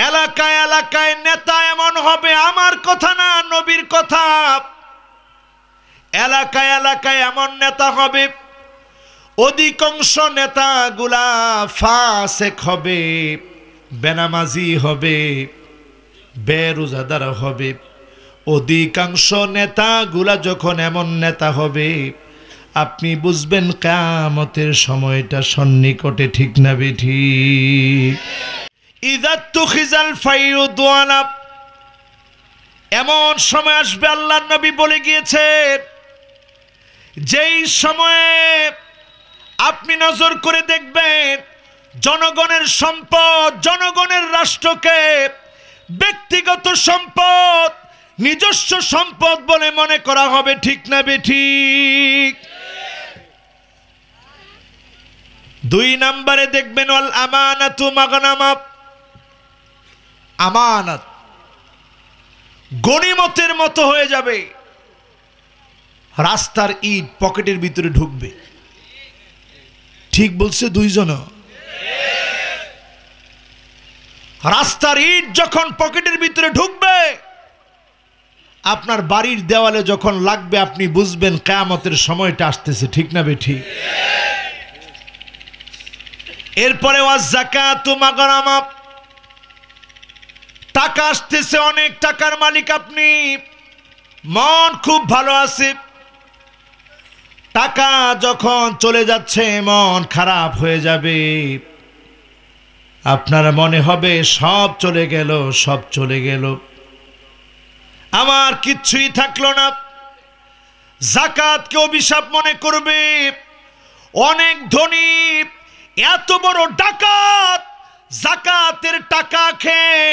এলাকায় এলাকায় নেতা এমন হবে, আমার কথা না, নবীর কথা। এলাকায় এলাকায় এমন নেতা হবে, অধিকাংশ নেতাগুলা ফাসেক হবে, বেনামাজি হবে, বেরোজাদার হবে। অধিকাংশ নেতাগুলা যখন এমন নেতা হবে, আপনি বুঝবেন কিয়ামতের সময়টা সন্নিকটে, ঠিক না বেঠিক? ইযা তুখিজাল ফায়ুদওয়ালা, এমন সময় আসবে, আল্লাহর নবী বলে গিয়েছেন, যেই সময়ে আপনি নজর করে দেখবেন জনগণের সম্পদ, জনগণের রাষ্ট্রকে ব্যক্তিগত সম্পদ, নিজস্ব সম্পদ বলে মনে করা হবে, ঠিক না বেঠিক? 2 নম্বরে দেখবেন ওয়াল আমানাতু মাগনামা, আমানত গনিমতের মতো হয়ে যাবে। রাস্তার ইট পকেটের ভিতরে ঢুকবে, ঠিক বলছে 2 জন? রাস্তার ইট যখন পকেটের ভিতরে ঢুকবে, আপনার বাড়ির দেওয়ালে যখন লাগবে, আপনি বুঝবেন কিয়ামতের সময়টা আসতেছে, ঠিক না বেঠিক? এরপরে ওয়াজ যাকাতু মাগনামা, টাকা আসতেছে, অনেক টাকার মালিক আপনি, মন খুব ভালো আছে। টাকা যখন চলে যাচ্ছে, মন খারাপ হয়ে যাবে, আপনার মনে হবে সব চলে গেল, সব চলে গেল, আমার কিচ্ছুই থাকলো না। যাকাতকে অভিশাপ মনে করবে। অনেক ধনী, এত বড় ডাকাত, যাকাতের টাকা খেয়ে,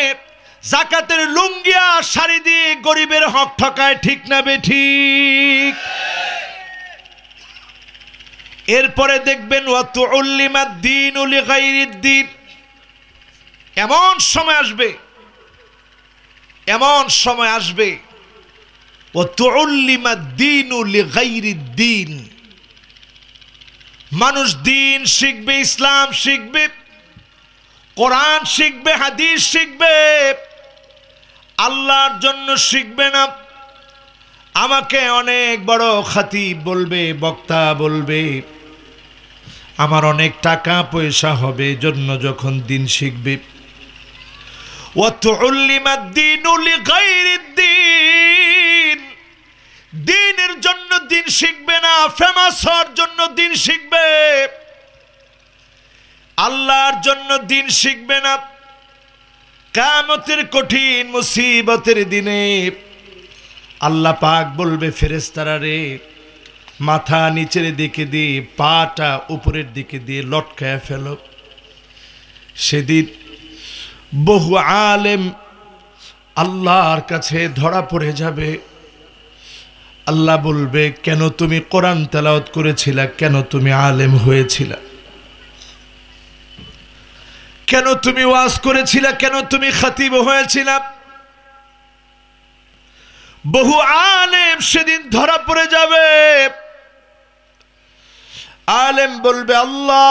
যাকাতের লুঙ্গিয়া শাড়ি দিয়ে গরিবের হক ঠকায়, ঠিক না বেঠিক? এরপরে দেখবেন ওয়াতুল্লিমাদ দীনু লিগাইরিদ্দীন, এমন সময় আসবে, এমন সময় আসবে, ওয়াতুল্লিমাদ দীনু লিগাইরিদ্দীন, মানুষ দিন শিখবে, ইসলাম শিখবে, কোরআন শিখবে, হাদিস শিখবে, আল্লাহর জন্য শিখবে না। আমাকে অনেক বড় খতিব বলবে, বক্তা বলবে, আমার অনেক টাকা পয়সা হবে, জন্য যখন দিন শিখবে। ওয়াতুল্লিমাদ দীনু লিগাইরিদ্দীন, দিনের জন্য দিন শিখবে না, ফেমাস হওয়ার জন্য দিন শিখবে, আল্লাহর জন্য দিন শিখবে না। কিয়ামতের কঠিন মুসিবতের দিনে আল্লাহ পাক বলবে, ফেরেশতারা রে, মাথা নিচের দিকে দিয়ে, পাটা উপরের দিকে দিয়ে লটকায় ফেলো। সেদিন বহু আলেম আল্লাহর কাছে ধরা পড়ে যাবে। আল্লাহ বলবে, কেন তুমি কোরআন তেলাওয়াত করেছিলা, কেন তুমি আলেম হয়েছিলা, কেন তুমি ওয়াজ করেছিলা, কেন তুমি খতিব হয়েছিলা? বহু আলেম সেদিন ধরা পড়ে যাবে। আলেম বলবে, আল্লাহ,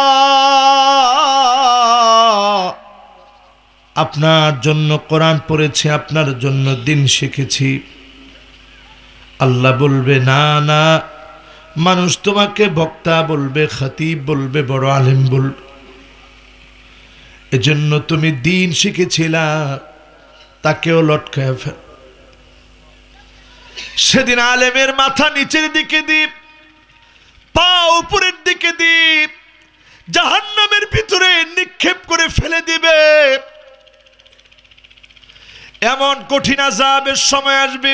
আপনার জন্য কোরআন পড়েছি, আপনার জন্য দিন শিখেছি। আল্লাহ বলবে, না না, মানুষ তোমাকে বক্তা বলবে, খতিব বলবে, বড় আলেম বলবে, এজন্য তুমি দিন শিখেছিলা, তাকেও লটকায় ফেল। সেদিন আলেমের মাথা নিচের দিকে দ্বীপ, পা উপরের দিকে দ্বীপ, জাহান্নামের ভিতরে নিক্ষেপ করে ফেলে দিবে। এমন কঠিন আযাবের সময় আসবে।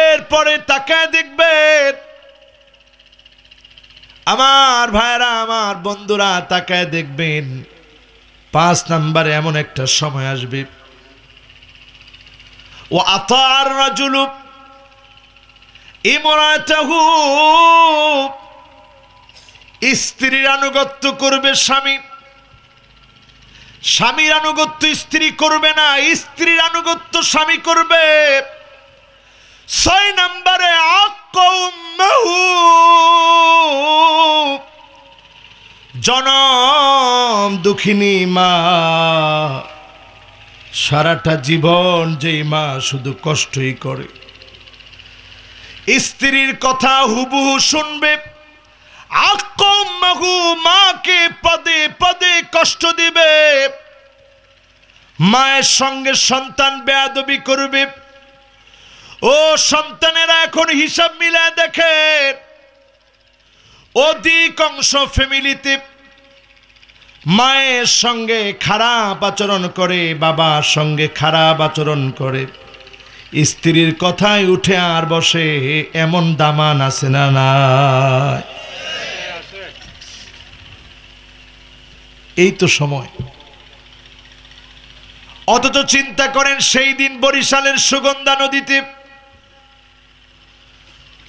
এরপরে তাকায় দেখবেন, আমার ভাইরা, আমার বন্ধুরা, তাকায় দেখবেন 5 নম্বরে এমন একটা সময় আসবে, ও আতার রাজুলু ইমরাতাহু, স্ত্রীর আনুগত্য করবে স্বামী, স্বামীর আনুগত্য স্ত্রী করবে না, স্ত্রীর আনুগত্য স্বামী করবে। 6 নম্বরে আক্কাউম্মাহু, জনম দুঃখিনী মা, সারাটা জীবন যেই মা শুধু কষ্টই করে, স্ত্রীর কথা হুবহু শুনবে, আক্কমাহু মাকে পদে পদে কষ্ট দিবে, মায়ের সঙ্গে সন্তান বেয়াদবি করবে। ও সন্তানেরা এখন হিসাব মিলায় দেখেন, অধিকাংশ ফ্যামিলিতে মায়ের সঙ্গে খারাপ আচরণ করে, বাবার সঙ্গে খারাপ আচরণ করে, স্ত্রীর কথায় উঠে আর বসে, এমন দামান আছে না? না, এই তো সময়। অথচ চিন্তা করেন সেই দিন বরিশালের সুগন্ধা নদীতে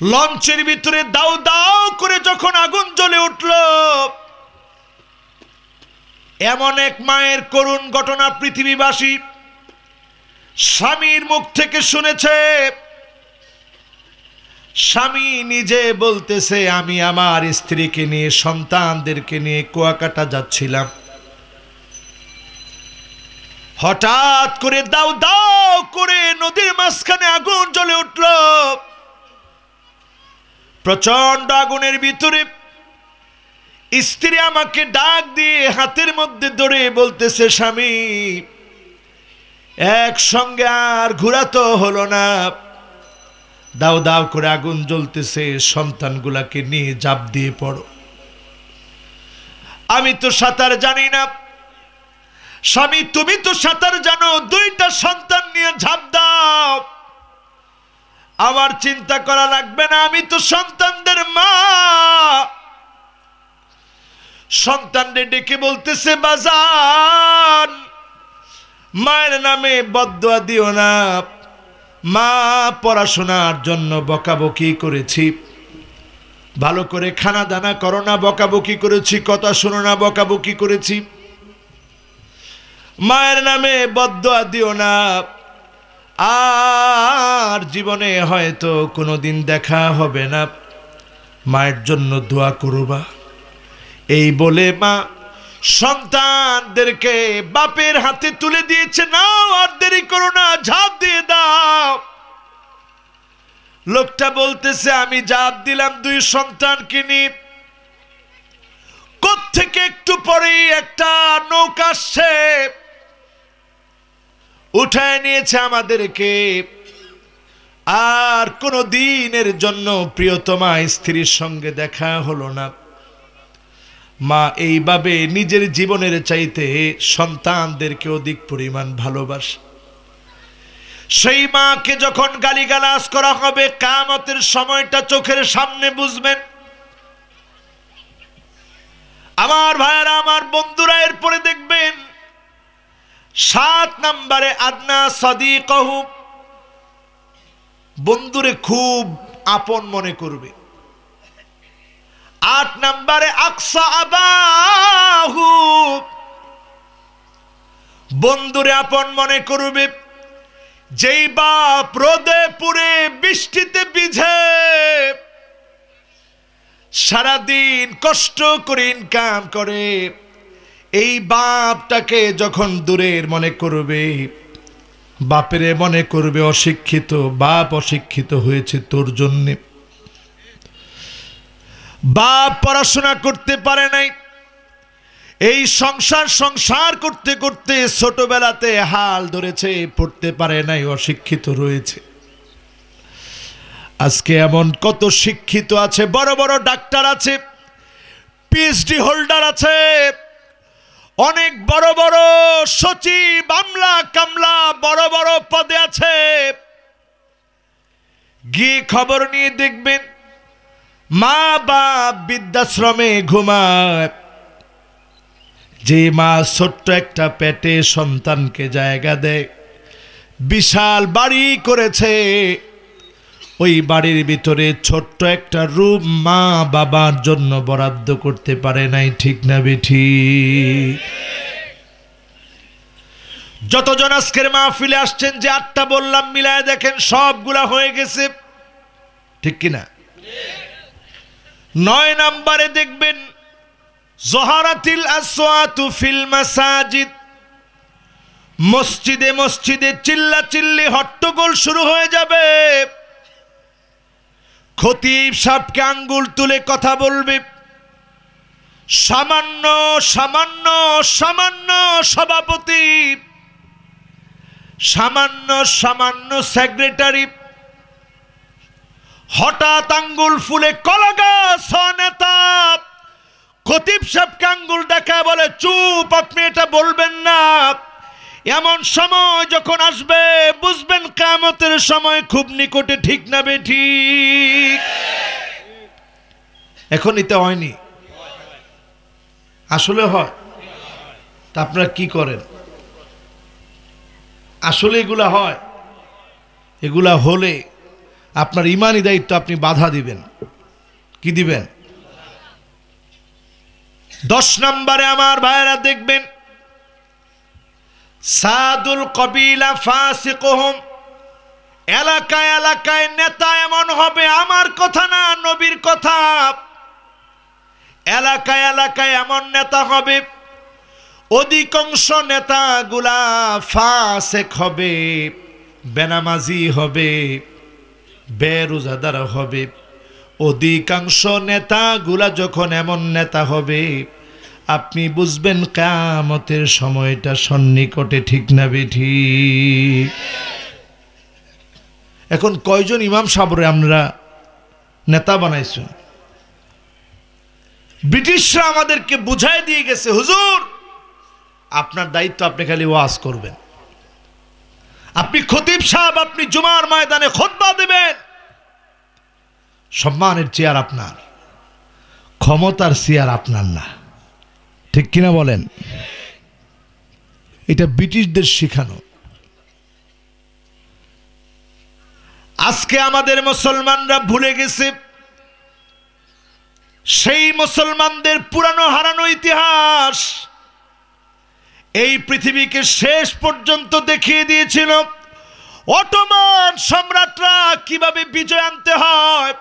লঞ্চের ভিতরে দাউ দাউ করে যখন আগুন জ্বলে উঠল, এমন এক মায়ের করুণ ঘটনা পৃথিবীবাসী স্বামীর মুখ থেকে শুনেছে। স্বামী নিজে বলতেছে, আমি আমার স্ত্রীকে নিয়ে সন্তানদেরকে নিয়ে কুয়াকাটা যাচ্ছিলাম, হঠাৎ করে দাউ দাউ করে নদীর মাঝখানে আগুন জ্বলে উঠল। প্রচন্ড আগুনের ভিতরে স্ত্রী আমাকে ডাক দিয়ে হাতের মধ্যে ধরে বলতেছে, স্বামী একসঙ্গে আর ঘোরাতো হলো না, দাও দাও করে আগুন জ্বলতেছে, সন্তানগুলাকে নিয়ে ঝাঁপ দিয়ে পড়ো। আমি তো সাঁতার জানি না। স্বামী তুমি তো সাঁতার জানো, দুইটা সন্তান নিয়ে ঝাঁপ দাও, আমার চিন্তা করা লাগবে না, আমি তো সন্তানদের মা। সন্তানদের ডেকে বলতেছে, বাজান মায়ের নামে বদদুয়া দিও না, মা পড়াশোনার জন্য বকাবকি করেছি, ভালো করে খানা দানা করো না বকাবকি করেছি, কথা শোনো না বকাবকি করেছি, মায়ের নামে বদদুয়া দিও না, আর জীবনে হয়তো কোনোদিন দেখা হবে না, মায়ের জন্য দোয়া করবা। এই বলে মা সন্তানদেরকে বাপের হাতে তুলে দিয়েছে, নাও আর দেরি করো না, ঝাঁপ দিয়ে দাও। লোকটা বলতেছে, আমি ঝাঁপ দিলাম দুই সন্তানকে নিয়ে, কোত্থেকে একটু পরেই একটা নৌকা আসছে, উঠায় নিয়েছে আমাদেরকে, আর কোনো দিনের জন্য প্রিয়তমা স্ত্রীর সঙ্গে দেখা হলো না। মা এইভাবে নিজের জীবনের চাইতে সন্তানদেরকে অধিক পরিমাণ ভালোবাসে। সেই মাকে যখন গালিগালাজ করা হবে, কিয়ামতের সময়টা চোখের সামনে বুঝবেন। আমার ভাইয়েরা, আমার বন্ধুরা, এরপরে দেখবেন 7 নম্বরে আদনা সাদিকাহু, বন্ধুরে খুব আপন মনে করবে। 8 নম্বরে আকসা আবাহু, বন্ধুরে আপন মনে করবে। যেই বাপ রোদে পুড়ে বৃষ্টিতে ভিজে সারাদিন কষ্ট করে ইনকাম করে, এই বাপটাকে যখন দূরের মনে করবে, বাপেরে মনে করবে অশিক্ষিত, বাপ অশিক্ষিত হয়েছে তোর জন্যে, বাপ পড়াশোনা করতে পারে নাই, এই সংসার করতে করতে ছোটবেলাতে হাল ধরেছে, পড়তে পারে নাই, অশিক্ষিত রয়েছে। আজকে এমন কত শিক্ষিত আছে, বড় বড় ডাক্তার আছে, পিএইচডি হোল্ডার আছে, অনেক বড় বড় সচিব, আমলা কামলা বড় বড় পদে আছে। গিয়ে খবর নিয়ে দেখবেন মা বাপ বৃদ্ধাশ্রমে ঘুমায়। যে মা ছোট্ট একটা পেটে সন্তানকে জায়গা দেয়, বিশাল বাড়ি করেছে, ওই বাড়ির ভিতরে ছোট্ট একটা রুম মা বাবার জন্য বরাদ্দ করতে পারে নাই। ঠিক না বেঠিক? যতজন আজকের মাহফিলে আসছেন, যে 8টা বললাম মিলায় দেখেন সবগুলা হয়ে গেছে। ঠিক কিনা? 9 নম্বরে দেখবেন জহারাতিল আসওয়াতু ফিল মাসাজিদ, মসজিদে মসজিদে চিল্লা চিল্লি হট্টগোল শুরু হয়ে যাবে। খতিব সাহেবকে আঙ্গুল তুলে কথা বলবে, সামান্য সামান্য সামান্য সভাপতি, সামান্য সামান্য সেক্রেটারি হঠাৎ আঙ্গুল ফুলে কলাগাছ নেতা খতিব সাহেবকে আঙ্গুল দেখায় বলে, চুপ, আপনি এটা বলবেন না। এমন সময় যখন আসবে বুঝবেন কিয়ামতের সময় খুব নিকটে, ঠিক না বেঠিক? এখন এটা হয়নি, আসলে হয়। তা আপনারা কি করেন? আসলে এগুলা হয়? এগুলা হলে আপনার ইমানি দায়িত্ব, আপনি বাধা দিবেন। কি দিবেন? 10 নম্বরে আমার ভাইরা দেখবেন, সাদুল কবিলা ফাসিকুহুম, এলাকায় এলাকায় নেতা এমন হবে, আমার কথা না, নবীর কথা। এলাকায় এলাকায় এমন নেতা হবে, অধিকাংশ নেতাগুলা ফাসিক হবে, বেনামাজি হবে, বেরোজাদার হবে। অধিকাংশ নেতাগুলা যখন এমন নেতা হবে, আপনি বুঝবেন কিয়ামতের সময়টা সন্নিকটে, ঠিক না বেঠিক? এখন কয়জন ইমাম সাহেবরে আমরা নেতা বানাইছেন? ব্রিটিশরা আমাদেরকে বুঝাই দিয়ে গেছে, হুজুর আপনার দায়িত্ব, আপনি খালি ওয়াজ করবেন, আপনি খতিব সাহেব, আপনি জুমার ময়দানে খুতবা দেবেন। সম্মানের চেয়ার আপনার, ক্ষমতার চেয়ার আপনার না, ঠিক কিনা বলেন? এটা ব্রিটিশদের শিখানো। আজকে আমাদের মুসলমানরা ভুলে গেছে সেই মুসলমানদের পুরানো হারানো ইতিহাস। এই পৃথিবীকে শেষ পর্যন্ত দেখিয়ে দিয়েছিল অটোমান সম্রাটরা কিভাবে বিজয় আনতে হয়।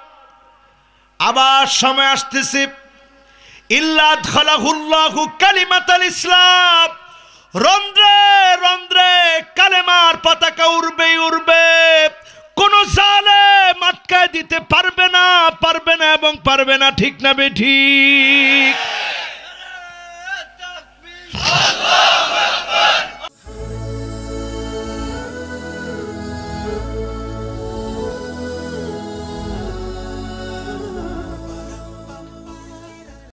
আবার সময় আসতেছে, ইল্লা আদখালাহুল্লাহু কালিমাতাল ইসলাম, রন্ধ্রে রন্ধ্রে কালেমার পতাকা উড়বে উড়বে, কোন জালেম আটকায় দিতে পারবে না, পারবে না এবং পারবে না, ঠিক না বেঠিক?